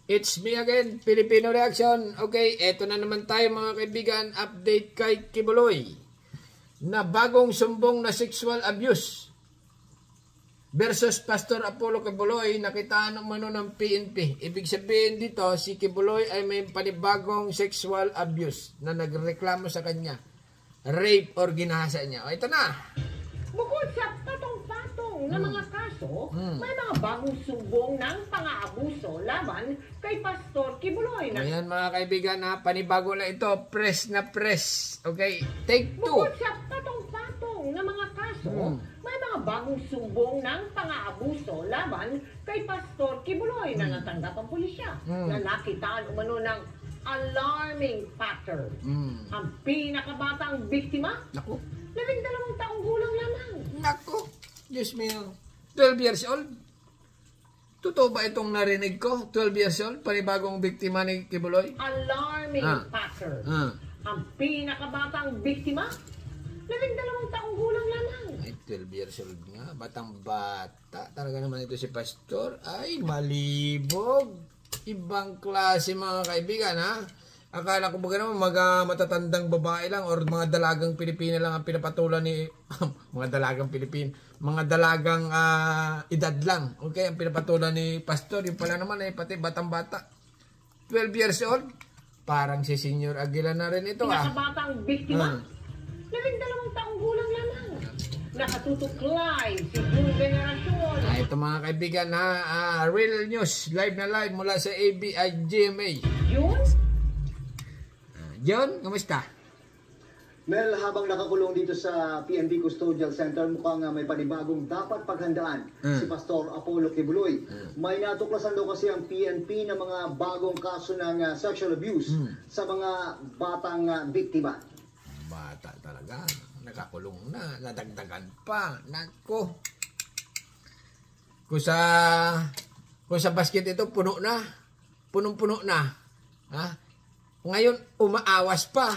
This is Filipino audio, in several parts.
It's me again, Filipino Reaction. Okay, eto na naman tayo mga kaibigan. Update kay Kibuloy na bagong sumbong na sexual abuse versus Pastor Apollo Kibuloy. Nakitaan umano ng PNP. Ibig sabihin dito, si Kibuloy ay may panibagong sexual abuse na nagreklamo sa kanya. Rape or ginahasa niya. O, ito na. Bukod sa patong-patong na mga kaso, may mga bagong sumbong ng pang-aabuso laban kay Pastor Kibuloy. Ayan mga kaibigan, ha, panibago na ito, press na press. Okay, take 2. Bukod sa patong-patong na mga kaso, may mga bagong sumbong ng pang-aabuso laban kay Pastor Kibuloy na natanggap ang pulisya na nakitaan umano ng alarming pattern. Ang pinakabatang biktima, Naku. 12 taong gulang lamang. Naku, Diyos mio. 12 years old? Totoo ba itong narinig ko? 12 years old? Panibagong biktima ni Kibuloy? Alarming pattern. Ang pinakabatang biktima, 12 taong gulang lamang. Ay, 12 years old nga. Batang bata. Talaga naman ito si Pastor. Ay, malibog. Ibang klase mga kaibigan, ha? Akala ko ba naman matatandang babae lang or mga dalagang Pilipina lang ang pinapatulan ni mga dalagang Pilipin, mga dalagang edad lang. Okay, ang pinapatulan ni Pastor, yung pala naman ay pati batang-bata. 12 years old. Parang si Senior Aguila na rin ito, Pinakabatang biktima, 12 taong gulang lamang. Nakatutok live si Blue Generation. Ito mga kaibigan, ha, real news, live na live mula sa ABI-GMA. Yun? John, kumusta? Mel, habang nakakulong dito sa PNP Custodial Center, mukhang may panibagong dapat paghandaan si Pastor Apollo Kibuloy. May natuklasan daw kasi ang PNP ng mga bagong kaso ng sexual abuse sa mga batang biktima. Bata talaga. Nakakulong na. Nadagdagan pa. Nako. Kung sa basket ito, puno na. Punong-puno na. Ha? Ngayon, umaawas pa.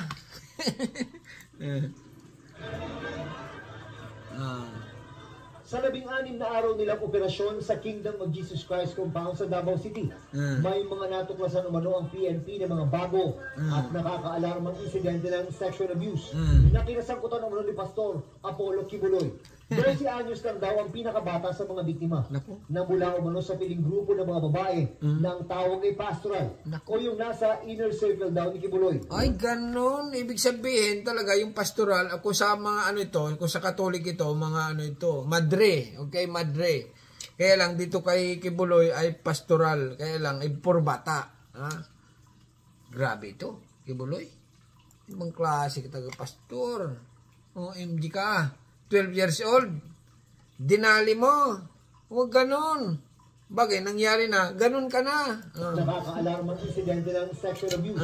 Sa 16 na araw nilang operasyon sa Kingdom of Jesus Christ Compound sa Davao City, may mga natuklasan umano ang PNP ng mga bago at nakakaalarmang insidente ng sexual abuse na kinasangkutan umano ni Pastor Apollo Kibuloy. 12 anyos lang daw ang pinakabata sa mga biktima na mula umano sa piling grupo ng mga babae ng tawag ay pastoral o yung nasa inner circle daw ni Kibuloy. Ay, ganun. Ibig sabihin talaga yung pastoral, kung sa mga ano ito, kung sa Katolik ito, mga ano ito, madre. Okay, madre. Kaya lang dito kay Kibuloy ay pastoral. Kaya lang, ay purbata. Ha? Grabe ito, Kibuloy. Ibang klase kita pastor. O, MG ka. 12 years old. Dinali mo. Huwag ganun. Bagay, nangyari na. Ganun ka na. Nakakaalarmang insidente ng sexual abuse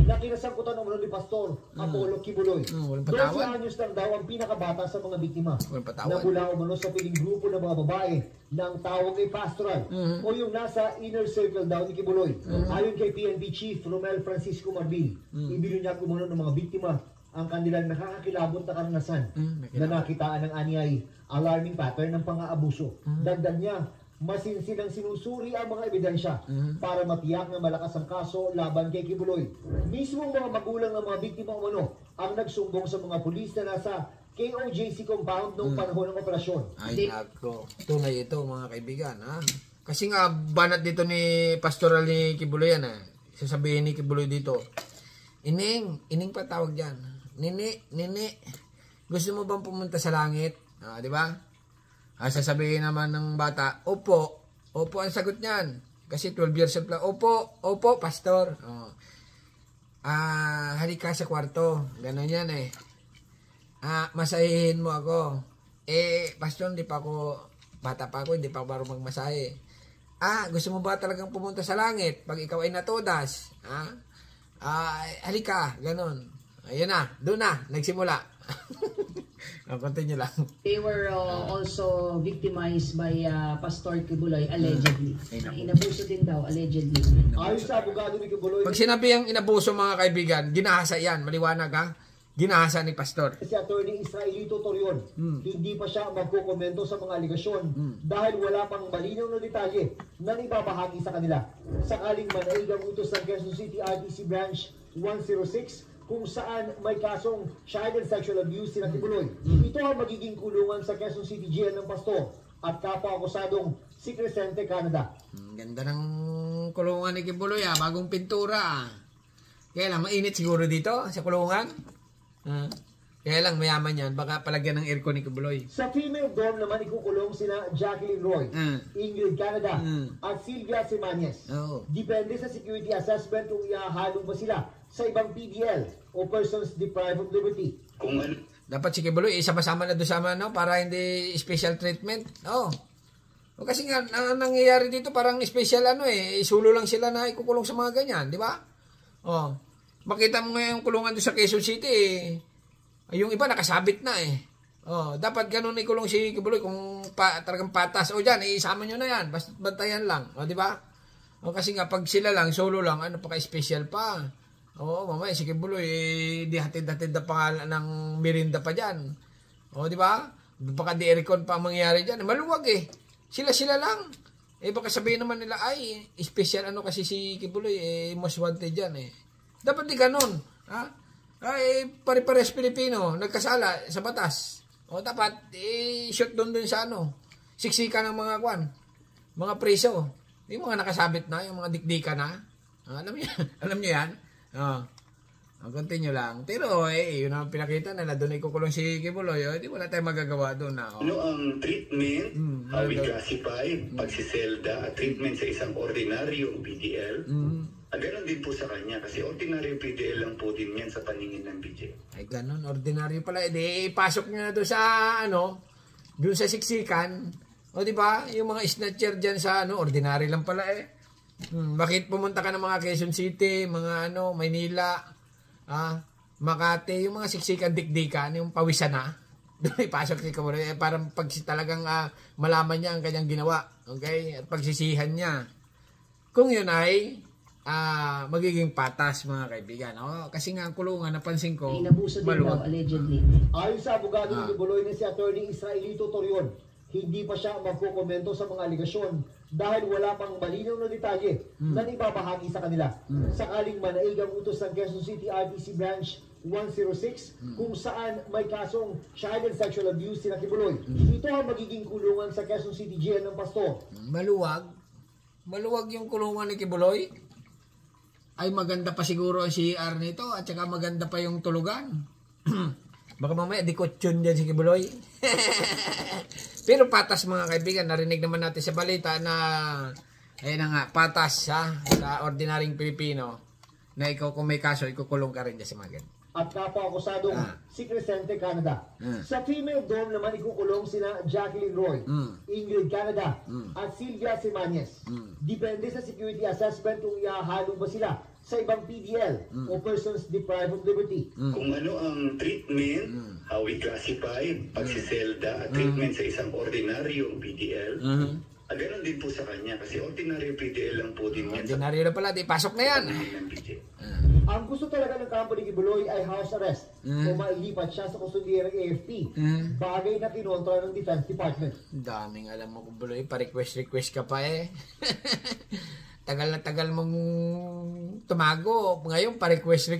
na kinasangkutan umano ni Pastor Apollo Kibuloy. 12 anyos lang daw ang pinakabata sa mga biktima na mula umano sa piling grupo ng mga babae ng tawag ay pastoral o yung nasa inner circle daw ni Kibuloy. Ayon kay PNP Chief Romel Francisco Marbil, ibinunyag umano ng mga biktima ang kanilang nakakakilabot na karanasan na nakitaan ng anyay alarming pattern ng pang-aabuso. Dagdag niya, masinsinang sinusuri ang mga ebidensya para matiyak na malakas ang kaso laban kay Kibuloy. Mismong mga magulang ng mga biktima umano ang nagsumbong sa mga pulis na nasa KOJC compound noong panahon ng operasyon. Ay, nako. Tunay ito mga kaibigan. Ha? Kasi nga, banat dito ni pastoral ni Kibuloy yan. Sasabihin ni Kibuloy dito, Ining pa tawag dyan. Nini, gusto mo bang pumunta sa langit? Di ba? Sasabihin naman ng bata, opo ang sagot niyan. Kasi 12 years old lang. Opo, pastor. Halika sa kwarto. Ganon yan eh. Masahihin mo ako. Pastor, bata pa ako, hindi pa ako marunong magmasahe. Gusto mo ba talagang pumunta sa langit pag ikaw ay natodas? Halika, ganon. Ayun na, doon na, nagsimula. Continue lang. They were also victimized by Pastor Kibuloy, allegedly. Inabuso din daw, allegedly. Ayon sa abogado ni Kibuloy, Pag sinabi ang inabuso mga kaibigan, ginahasa yan, maliwanag ha. ginahasa ni Pastor. Si Attorney Israelito Torion, hindi pa siya magkukomento sa mga aligasyon dahil wala pang malinaw na detalye na ibabahagi sa kanila. Sakaling manaig ang utos ng Quezon City RTC Branch 106 kung saan may kasong child and sexual abuse sina Kibuloy. Ito ang magiging kulungan sa Quezon City Jail ng Pastor at kapwa-akusadong si Crescente, Canada. Ganda ng kulungan ni Kibuloy, bagong pintura. Kaya lang, mainit siguro dito sa kulungan. Kaya lang mayaman yan, baka palagyan ng aircon ni Kibuloy. Sa female dorm naman ikukulong sina Jacqueline Roy, Ingrid Canada, at Sylvia Simanes. Depende sa security assessment kung ihahalo ba sila sa ibang PDL o persons deprived of liberty. Kung dapat si Kibuloy isama-sama na doon sa no, para hindi special treatment. O kasi nga nangyayari dito parang special isulo lang sila na ikukulong sa mga ganyan, di ba? Makita mo ngayon yung kulungan doon sa Quezon City, yung iba nakasabit na dapat ganun ikulong si Kibuloy kung talagang patas. Diyan, isama nyo na yan, basta bantayan lang. Di ba? Kasi nga, pag sila lang, solo lang, paka-special pa. Mamaya si Kibuloy, di hatid-hatid na pangalan ng merinda pa dyan. Di ba? Baka di aircon pa ang mangyayari dyan. Maluwag Sila-sila lang. Baka sabihin naman nila, ay, special kasi si Kibuloy, most wanted dyan Dapat di ganun. Ay, pare-pares Pilipino, nagkasala sa batas. Dapat, shoot doon sa siksika ng mga mga preso. Yung mga nakasabit na, yung mga dikdika na. Alam niyo yan? Continue lang. Pero, yun ang pinakita nila, doon ikukulong si Kibuloy. Di wala tayong magagawa doon na. Ano ang treatment, how we classify, pagsiselda, treatment sa isang ordinaryong PDL, ganon din po sa kanya kasi ordinaryo PDL lang po din yan sa paningin ng BJ. Ay ganon, ordinaryo pala. Pasok niya na doon sa doon sa siksikan. Di ba? Yung mga snatcher diyan sa ordinaryo lang pala Bakit pumunta ka ng mga Quezon City, mga Maynila, Makati, yung mga siksikan dikdikan, yung pawisan na. Doon ipasok si Kibuloy parang pag talagang malaman niya ang kanyang ginawa. Okay? At pagsisihan niya. Kung yun ay magiging patas mga kaibigan. Kasi nga ang kulungan, napansin ko, inabuso din daw, allegedly. Ayon sa abogado ni Kibuloy na si Attorney Israelito Torion, hindi pa siya magkukomento sa mga aligasyon dahil wala pang malinaw na detalye na ibabahagi sa kanila. Sakaling manaig ang utos ng Quezon City RTC Branch 106 kung saan may kasong child and sexual abuse sina Kibuloy. Ito ang magiging kulungan sa Quezon City Jail ng Pastor. Maluwag yung kulungan ni Kibuloy. Ay maganda pa siguro ang CR nito at saka maganda pa yung tulugan. Baka mamaya dikotyon dyan si Kibuloy. Pero patas mga kaibigan, narinig naman natin sa balita na patas sa ordinaryong Pilipino na ikaw kung may kaso, ikukulong ka rin dyan sa mga ganyan. At kapwa-akusadong si Crescente, Canada. Sa female dorm naman ikukulong sina Jacqueline Roy, Ingrid Canada, at Sylvia Simanes. Depende sa security assessment kung ihahalo ba sila sa ibang PDL o persons deprived of liberty. Kung ano ang treatment, how we classify, pagsiselda, treatment sa isang ordinaryong PDL, ganon din po sa kanya kasi ordinaryo PDL lang po din yan. Ordinaryo na pala, pasok na yan. Ang gusto talaga ng kampo ni Kibuloy ay house arrest o mailipat siya sa kustudyerang AFP. Bagay na kinontra ng Defense Department. Daming alam mo Kibuloy, pa-request ka pa Tagal na tagal mong tumago. Ngayon, pa-request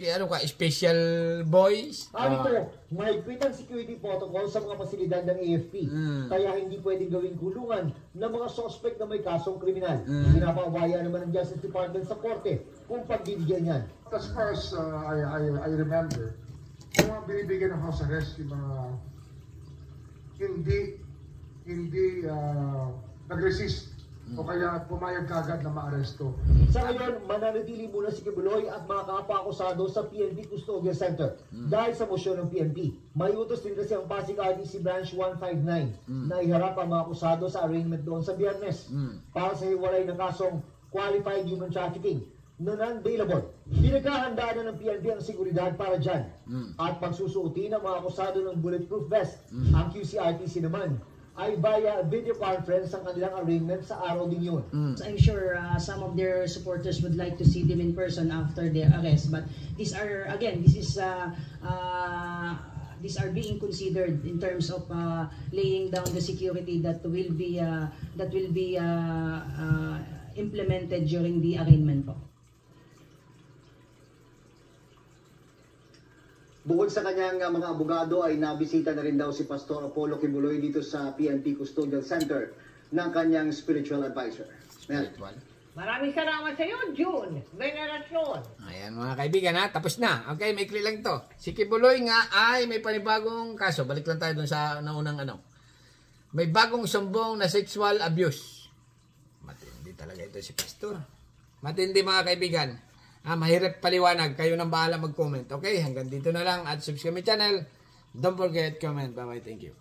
special boys. Ito, may pitang security protocol sa mga pasilidad ng AFP. Kaya hindi pwedeng gawing kulungan ng mga suspect na may kasong kriminal. Pinapawaya naman ng Justice Department sa korte kung pagbibigyan yan. As far as I remember, yung mga binibigyan ng house arrest, yung mga hindi nag-resist o kaya pumayag kagad na maaresto. Sa ngayon, mananatili muna si Kibuloy at mga kapwa-akusado sa PNP Custodial Center dahil sa mosyon ng PNP. May utos din kasi ang Pasig RTC Branch 159 na iharap ang mga akusado sa arraignment doon sa Biyernes para sa hiwalay ng kasong qualified human trafficking na non-bailable. Pinaghahandaan na ng PNP ang seguridad para dyan at pagsusuotin ng mga akusado ng bulletproof vest. Ang QCRTC naman ay via video conference ang kanilang arraignment sa araw din yun. I'm sure some of their supporters would like to see them in person after their arrest, but these are, again, these are being considered in terms of laying down the security that will be implemented during the arraignment po. Bukod sa kanyang mga abogado ay nabisita na rin daw si Pastor Apollo Kibuloy dito sa PNP Custodial Center ng kanyang spiritual advisor. Maraming salamat sa iyo, June. Venerasyon. Ayan mga kaibigan ha, tapos na. Okay, maikli lang to. Si Kibuloy nga ay may panibagong kaso. Balik lang tayo dun sa naunang ano. May bagong sumbong na sexual abuse. Matindi talaga ito si Pastor. Matindi mga kaibigan. Mahirap paliwanag. Kayo nang bahala mag-comment. Okay, hanggang dito na lang. At subscribe my channel. Don't forget, comment. Bye-bye. Thank you.